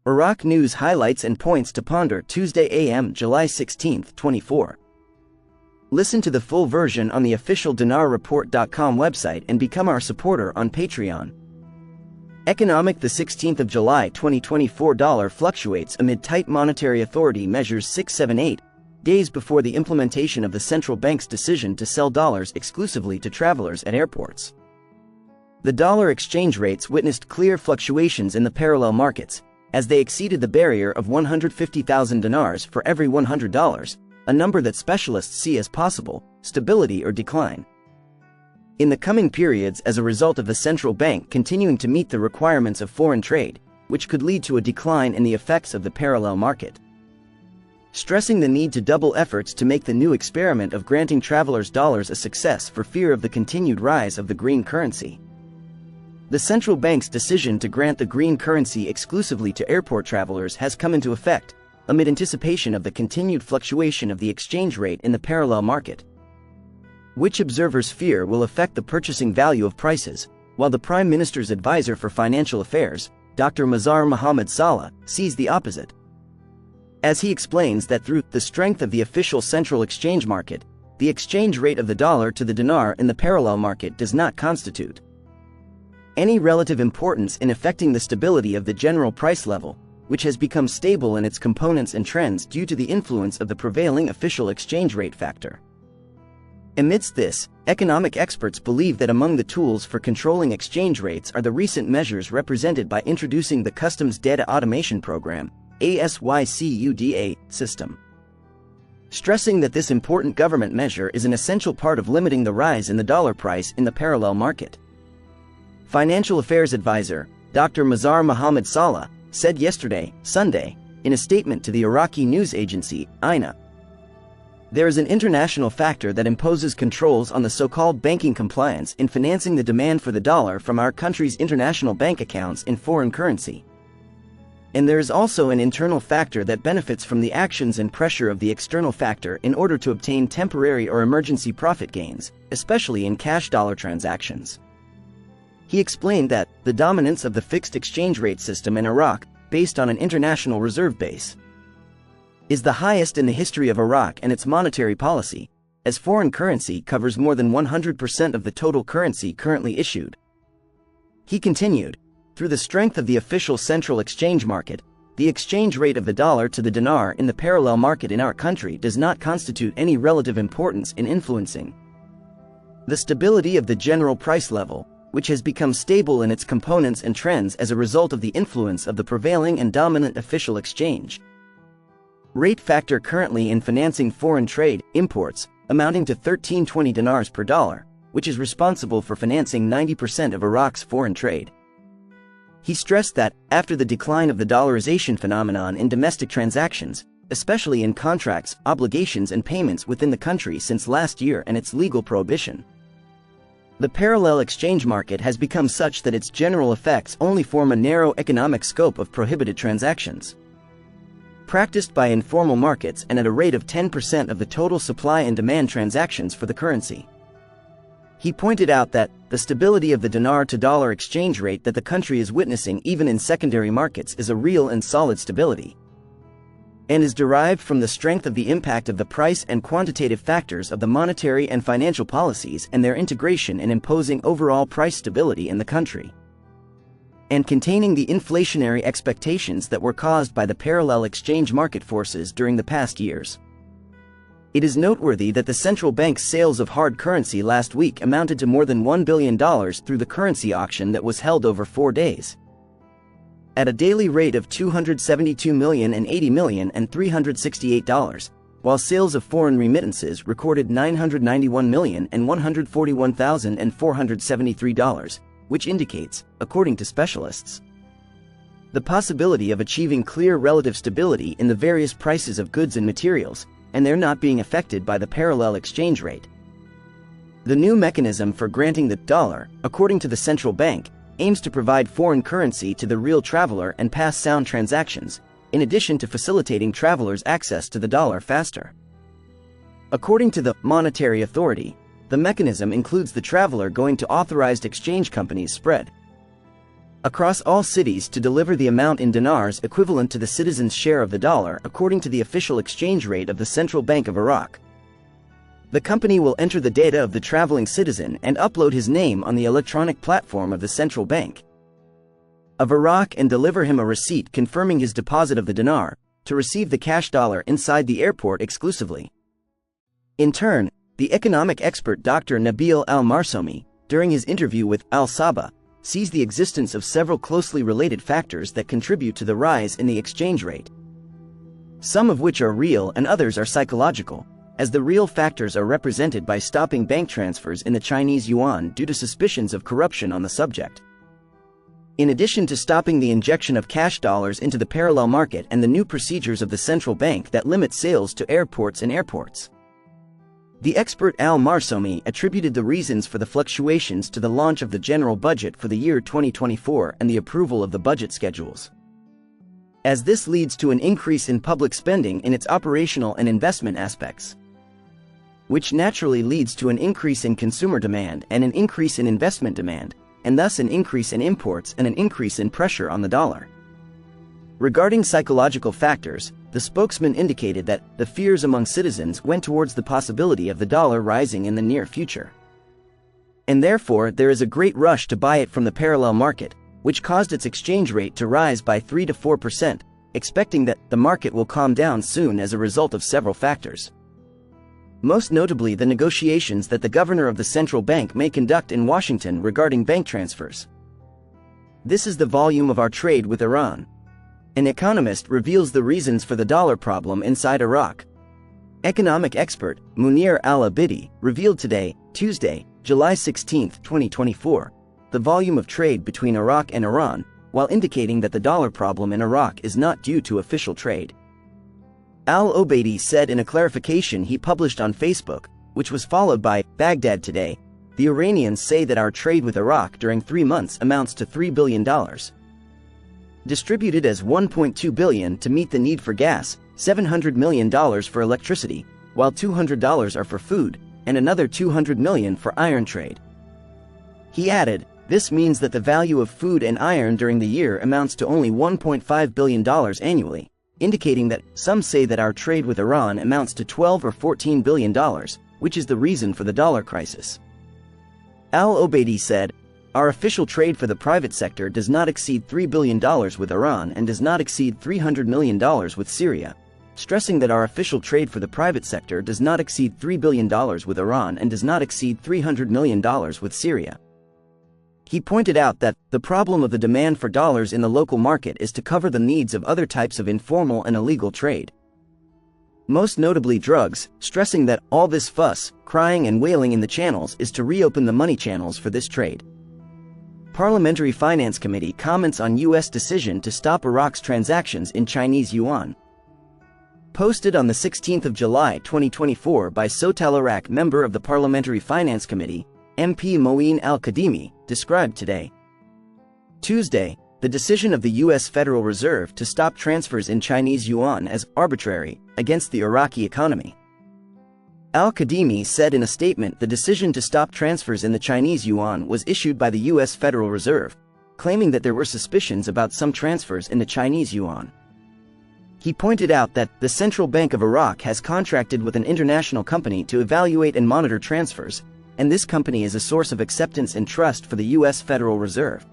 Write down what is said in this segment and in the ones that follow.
Iraq News highlights and points to ponder Tuesday a.m. July 16, 24. Listen to the full version on the official dinarreport.com website and become our supporter on Patreon. Economic: the 16th of July 2024 dollar fluctuates amid tight monetary authority measures 678 days before the implementation of the central bank's decision to sell dollars exclusively to travelers at airports. The dollar exchange rates witnessed clear fluctuations in the parallel markets, as they exceeded the barrier of 150,000 dinars for every $100, a number that specialists see as possible stability or decline in the coming periods as a result of the central bank continuing to meet the requirements of foreign trade, which could lead to a decline in the effects of the parallel market. Stressing the need to double efforts to make the new experiment of granting travelers dollars a success for fear of the continued rise of the green currency. The central bank's decision to grant the green currency exclusively to airport travelers has come into effect, amid anticipation of the continued fluctuation of the exchange rate in the parallel market, which observers fear will affect the purchasing value of prices, while the Prime Minister's advisor for financial affairs, Dr. Mazhar Mohammad Salah, sees the opposite. As he explains that through the strength of the official central exchange market, the exchange rate of the dollar to the dinar in the parallel market does not constitute any relative importance in affecting the stability of the general price level, which has become stable in its components and trends due to the influence of the prevailing official exchange rate factor. Amidst this, economic experts believe that among the tools for controlling exchange rates are the recent measures represented by introducing the Customs Data Automation Program (ASYCUDA) system. Stressing that this important government measure is an essential part of limiting the rise in the dollar price in the parallel market. Financial Affairs Advisor, Dr. Mazhar Mohammad Salah, said yesterday, Sunday, in a statement to the Iraqi news agency, INA. There is an international factor that imposes controls on the so-called banking compliance in financing the demand for the dollar from our country's international bank accounts in foreign currency. And there is also an internal factor that benefits from the actions and pressure of the external factor in order to obtain temporary or emergency profit gains, especially in cash dollar transactions. He explained that the dominance of the fixed exchange rate system in Iraq, based on an international reserve base, is the highest in the history of Iraq and its monetary policy, as foreign currency covers more than 100% of the total currency currently issued. He continued, through the strength of the official central exchange market, the exchange rate of the dollar to the dinar in the parallel market in our country does not constitute any relative importance in influencing the stability of the general price level, which has become stable in its components and trends as a result of the influence of the prevailing and dominant official exchange rate factor currently in financing foreign trade, imports, amounting to 1320 dinars per dollar, which is responsible for financing 90% of Iraq's foreign trade. He stressed that, after the decline of the dollarization phenomenon in domestic transactions, especially in contracts, obligations and payments within the country since last year and its legal prohibition, the parallel exchange market has become such that its general effects only form a narrow economic scope of prohibited transactions, practiced by informal markets and at a rate of 10% of the total supply and demand transactions for the currency. He pointed out that the stability of the dinar-to-dollar exchange rate that the country is witnessing even in secondary markets is a real and solid stability, and is derived from the strength of the impact of the price and quantitative factors of the monetary and financial policies and their integration in imposing overall price stability in the country, and containing the inflationary expectations that were caused by the parallel exchange market forces during the past years. It is noteworthy that the central bank's sales of hard currency last week amounted to more than $1 billion through the currency auction that was held over 4 days, at a daily rate of $272 million and $80 million and $368, while sales of foreign remittances recorded $991 million and $141,473, which indicates, according to specialists, the possibility of achieving clear relative stability in the various prices of goods and materials, and their not being affected by the parallel exchange rate. The new mechanism for granting the dollar, according to the central bank, aims to provide foreign currency to the real traveler and pass sound transactions, in addition to facilitating travelers' access to the dollar faster. According to the Monetary Authority, the mechanism includes the traveler going to authorized exchange companies spread across all cities to deliver the amount in dinars equivalent to the citizens' share of the dollar according to the official exchange rate of the Central Bank of Iraq. The company will enter the data of the traveling citizen and upload his name on the electronic platform of the Central Bank of Iraq and deliver him a receipt confirming his deposit of the dinar, to receive the cash dollar inside the airport exclusively. In turn, the economic expert Dr. Nabil al-Marsomi, during his interview with Al-Saba, sees the existence of several closely related factors that contribute to the rise in the exchange rate. Some of which are real and others are psychological, as the real factors are represented by stopping bank transfers in the Chinese yuan due to suspicions of corruption on the subject. In addition to stopping the injection of cash dollars into the parallel market and the new procedures of the central bank that limit sales to airports and airports. The expert al-Marsomi attributed the reasons for the fluctuations to the launch of the general budget for the year 2024 and the approval of the budget schedules, as this leads to an increase in public spending in its operational and investment aspects, which naturally leads to an increase in consumer demand and an increase in investment demand, and thus an increase in imports and an increase in pressure on the dollar. Regarding psychological factors, the spokesman indicated that the fears among citizens went towards the possibility of the dollar rising in the near future. And therefore there is a great rush to buy it from the parallel market, which caused its exchange rate to rise by 3 to 4%, expecting that the market will calm down soon as a result of several factors. Most notably the negotiations that the governor of the central bank may conduct in Washington regarding bank transfers. This is the volume of our trade with Iran. An economist reveals the reasons for the dollar problem inside Iraq. Economic expert Munir al-Abidi revealed today, Tuesday, July 16, 2024, the volume of trade between Iraq and Iran, while indicating that the dollar problem in Iraq is not due to official trade. Al-Obeidi said in a clarification he published on Facebook, which was followed by Baghdad Today, the Iranians say that our trade with Iraq during 3 months amounts to $3 billion. Distributed as $1.2 billion to meet the need for gas, $700 million for electricity, while $200 are for food, and another $200 million for iron trade. He added, this means that the value of food and iron during the year amounts to only $1.5 billion annually, indicating that some say that our trade with Iran amounts to $12 or $14 billion, which is the reason for the dollar crisis. Al-Obeidi said, our official trade for the private sector does not exceed $3 billion with Iran and does not exceed $300 million with Syria, stressing that our official trade for the private sector does not exceed $3 billion with Iran and does not exceed $300 million with Syria. He pointed out that the problem of the demand for dollars in the local market is to cover the needs of other types of informal and illegal trade, most notably drugs, stressing that all this fuss, crying and wailing in the channels is to reopen the money channels for this trade. Parliamentary Finance Committee comments on U.S. decision to stop Iraq's transactions in Chinese yuan. Posted on the 16th of July 2024 by Sotal Iraq member of the Parliamentary Finance Committee, MP Moeen al-Kadhimi, described today, Tuesday, the decision of the U.S. Federal Reserve to stop transfers in Chinese yuan as arbitrary against the Iraqi economy. Al-Kadhimi said in a statement the decision to stop transfers in the Chinese yuan was issued by the U.S. Federal Reserve, claiming that there were suspicions about some transfers in the Chinese yuan. He pointed out that the Central Bank of Iraq has contracted with an international company to evaluate and monitor transfers, and this company is a source of acceptance and trust for the U.S. Federal Reserve.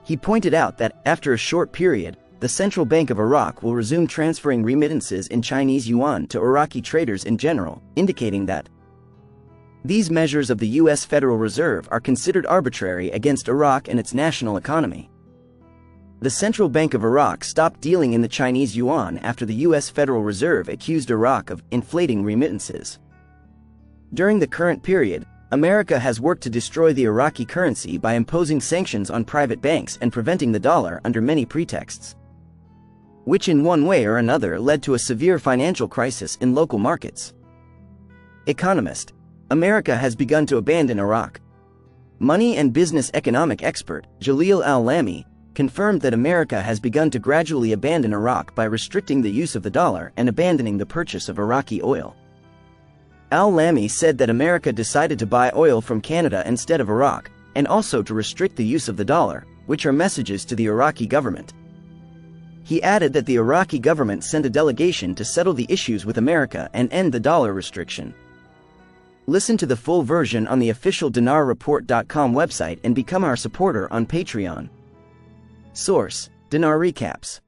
He pointed out that, after a short period, the Central Bank of Iraq will resume transferring remittances in Chinese yuan to Iraqi traders in general, indicating that these measures of the U.S. Federal Reserve are considered arbitrary against Iraq and its national economy. The Central Bank of Iraq stopped dealing in the Chinese yuan after the U.S. Federal Reserve accused Iraq of inflating remittances. During the current period, America has worked to destroy the Iraqi currency by imposing sanctions on private banks and preventing the dollar under many pretexts, which in one way or another led to a severe financial crisis in local markets. Economist: America has begun to abandon Iraq. Money and business economic expert Jalil al-Lami confirmed that America has begun to gradually abandon Iraq by restricting the use of the dollar and abandoning the purchase of Iraqi oil. Al-Lami said that America decided to buy oil from Canada instead of Iraq, and also to restrict the use of the dollar, which are messages to the Iraqi government. He added that the Iraqi government sent a delegation to settle the issues with America and end the dollar restriction. Listen to the full version on the official dinarreport.com website and become our supporter on Patreon. Source: Dinar Recaps.